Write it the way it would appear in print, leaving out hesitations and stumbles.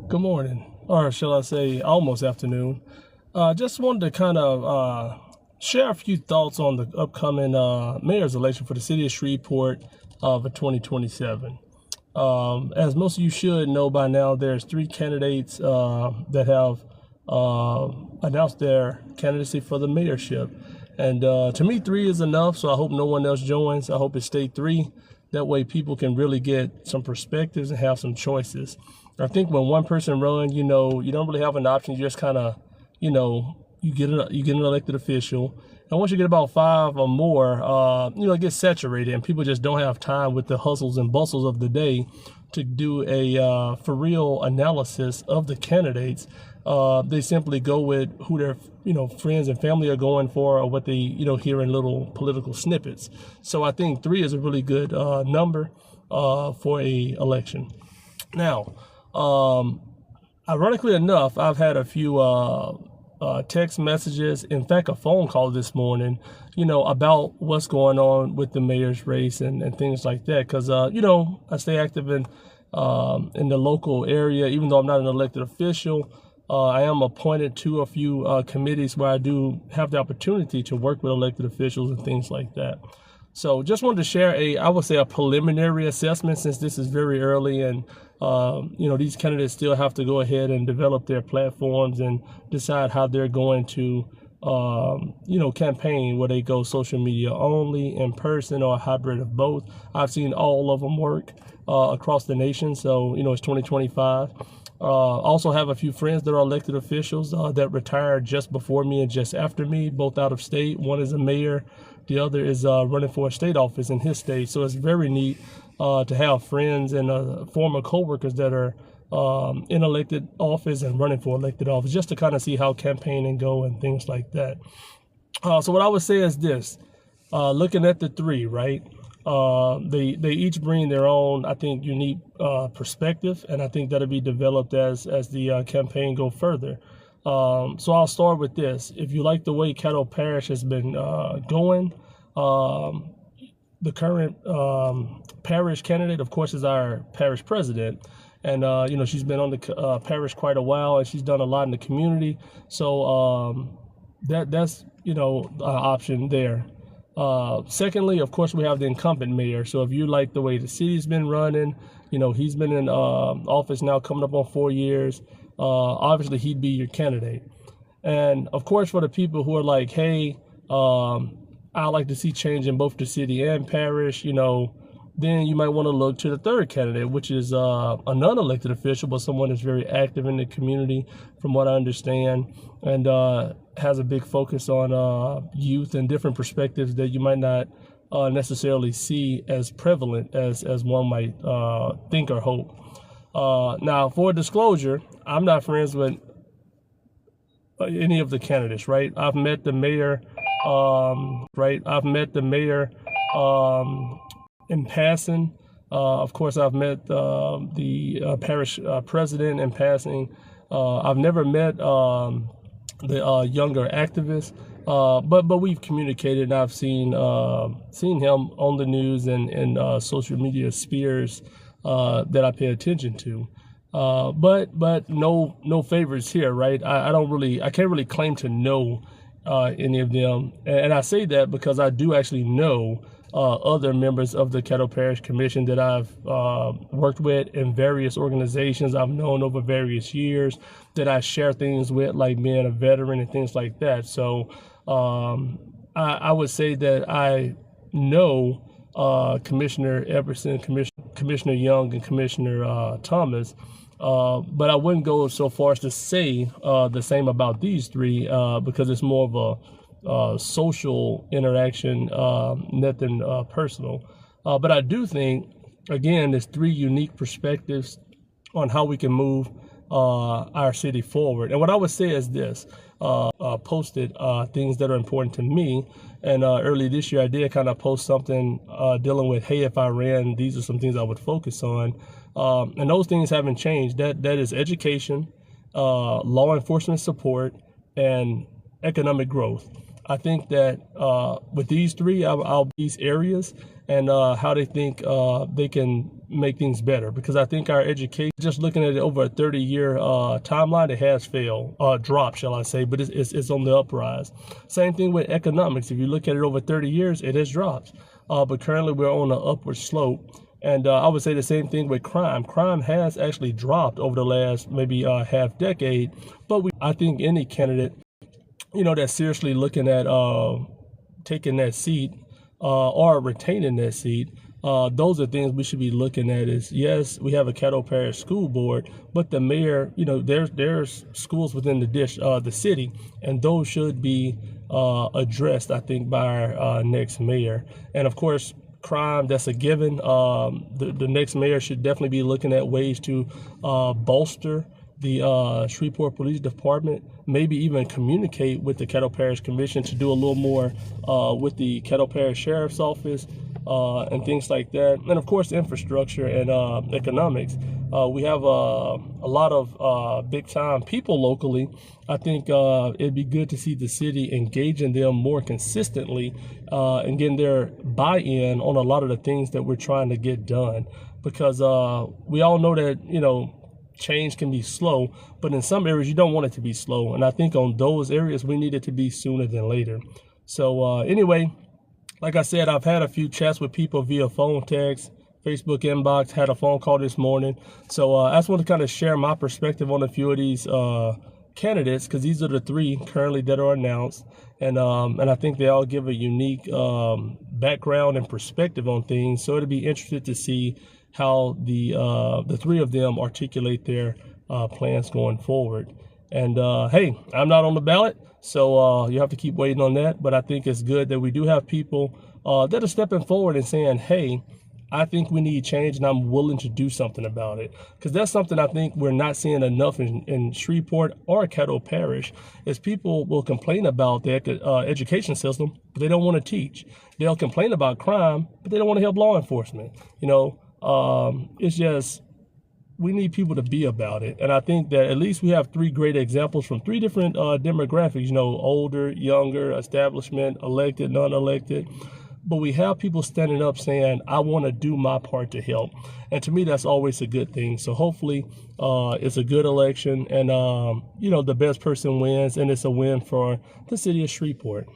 Good morning, or shall I say almost afternoon. Just wanted to kind of share a few thoughts on the upcoming mayor's election for the city of Shreveport for 2027. As most of you should know by now, there's three candidates that have announced their candidacy for the mayorship. And to me, three is enough, so I hope no one else joins. I hope it stay three. That way people can really get some perspectives and have some choices. I think when one person runs, you don't really have an option. You just kind of, you get an elected official. And once you get about five or more, it gets saturated and people just don't have time with the hustles and bustles of the day to do a for real analysis of the candidates. They simply go with who their friends and family are going for, or what they hear in little political snippets. So I think three is a really good number for a election. Now, ironically enough, I've had a few text messages, in fact, a phone call this morning, about what's going on with the mayor's race and things like that. Because, I stay active in the local area, even though I'm not an elected official. I am appointed to a few committees where I do have the opportunity to work with elected officials and things like that. So just wanted to share I would say a preliminary assessment, since this is very early and, these candidates still have to go ahead and develop their platforms and decide how they're going to, campaign, where they go social media only, in person, or a hybrid of both. I've seen all of them work across the nation. So, it's 2025. Also have a few friends that are elected officials that retired just before me and just after me, both out of state. One is a mayor. The other is running for a state office in his state. So it's very neat to have friends and former coworkers that are in elected office and running for elected office, just to kind of see how campaigning go and things like that. So what I would say is this, looking at the three, right? They each bring their own, I think, unique perspective, and I think that'll be developed as the campaign go further. So I'll start with this. If you like the way Caddo Parish has been going, the current parish candidate, of course, is our parish president. And, she's been on the parish quite a while, and she's done a lot in the community. So that's an option there. Secondly, of course, we have the incumbent mayor. So if you like the way the city's been running, he's been in office now coming up on 4 years. Obviously, he'd be your candidate. And of course, for the people who are like, hey, I like to see change in both the city and parish, then you might want to look to the third candidate, which is a non-elected official, but someone that's very active in the community, from what I understand, and has a big focus on youth and different perspectives that you might not necessarily see as prevalent as one might think or hope. Now, for disclosure, I'm not friends with any of the candidates, right? I've met the mayor, in passing. Of course, I've met the parish president in passing. I've never met the younger activists, but we've communicated, and I've seen him on the news and social media spheres that I pay attention to. But no favorites here, right? I can't really claim to know any of them, and I say that because I do actually know other members of the Caddo Parish Commission that I've worked with in various organizations I've known over various years, that I share things with, like being a veteran and things like that. So I would say that I know Commissioner Epperson, Commissioner Young, and Commissioner Thomas, but I wouldn't go so far as to say the same about these three, because it's more of a social interaction, nothing personal. But I do think, again, there's three unique perspectives on how we can move our city forward. And what I would say is this, posted things that are important to me. And early this year, I did kind of post something dealing with, hey, if I ran, these are some things I would focus on. And those things haven't changed. That is education, law enforcement support, and economic growth. I think that with these three, I'll these areas and how they think they can make things better, because I think our education, just looking at it over a 30-year timeline, it has dropped, shall I say, but it's on the uprise. Same thing with economics. If you look at it over 30 years, it has dropped. But currently we're on an upward slope. And I would say the same thing with crime. Crime has actually dropped over the last maybe half decade. But I think any candidate, that's seriously looking at taking that seat or retaining that seat, those are things we should be looking at. Is, yes, we have a Caddo Parish School Board, but the mayor, there's schools within the city, and those should be addressed, I think, by our next mayor. And of course, crime, that's a given. The next mayor should definitely be looking at ways to bolster the Shreveport Police Department, maybe even communicate with the Caddo Parish Commission to do a little more with the Caddo Parish Sheriff's Office and things like that. And of course, infrastructure and economics. We have a lot of big-time people locally. I think it'd be good to see the city engaging them more consistently and getting their buy-in on a lot of the things that we're trying to get done. Because we all know that, change can be slow, but in some areas you don't want it to be slow. And I think on those areas we need it to be sooner than later. So anyway, like I said, I've had a few chats with people via phone, text, Facebook inbox, had a phone call this morning. So I just want to kind of share my perspective on a few of these candidates, because these are the 3 currently that are announced. And I think they all give a unique background and perspective on things. So it'll be interesting to see how the 3 of them articulate their plans going forward. And hey, I'm not on the ballot, so you have to keep waiting on that. But I think it's good that we do have people that are stepping forward and saying, hey, I think we need change, and I'm willing to do something about it. Because that's something I think we're not seeing enough in Shreveport or Caddo Parish, is people will complain about the education system, but they don't want to teach. They'll complain about crime, but they don't want to help law enforcement. It's just, we need people to be about it. And I think that at least we have 3 great examples from 3 different demographics, older, younger, establishment, elected, non-elected. But we have people standing up saying, I want to do my part to help. And to me, that's always a good thing. So hopefully it's a good election, and, the best person wins, and it's a win for the city of Shreveport.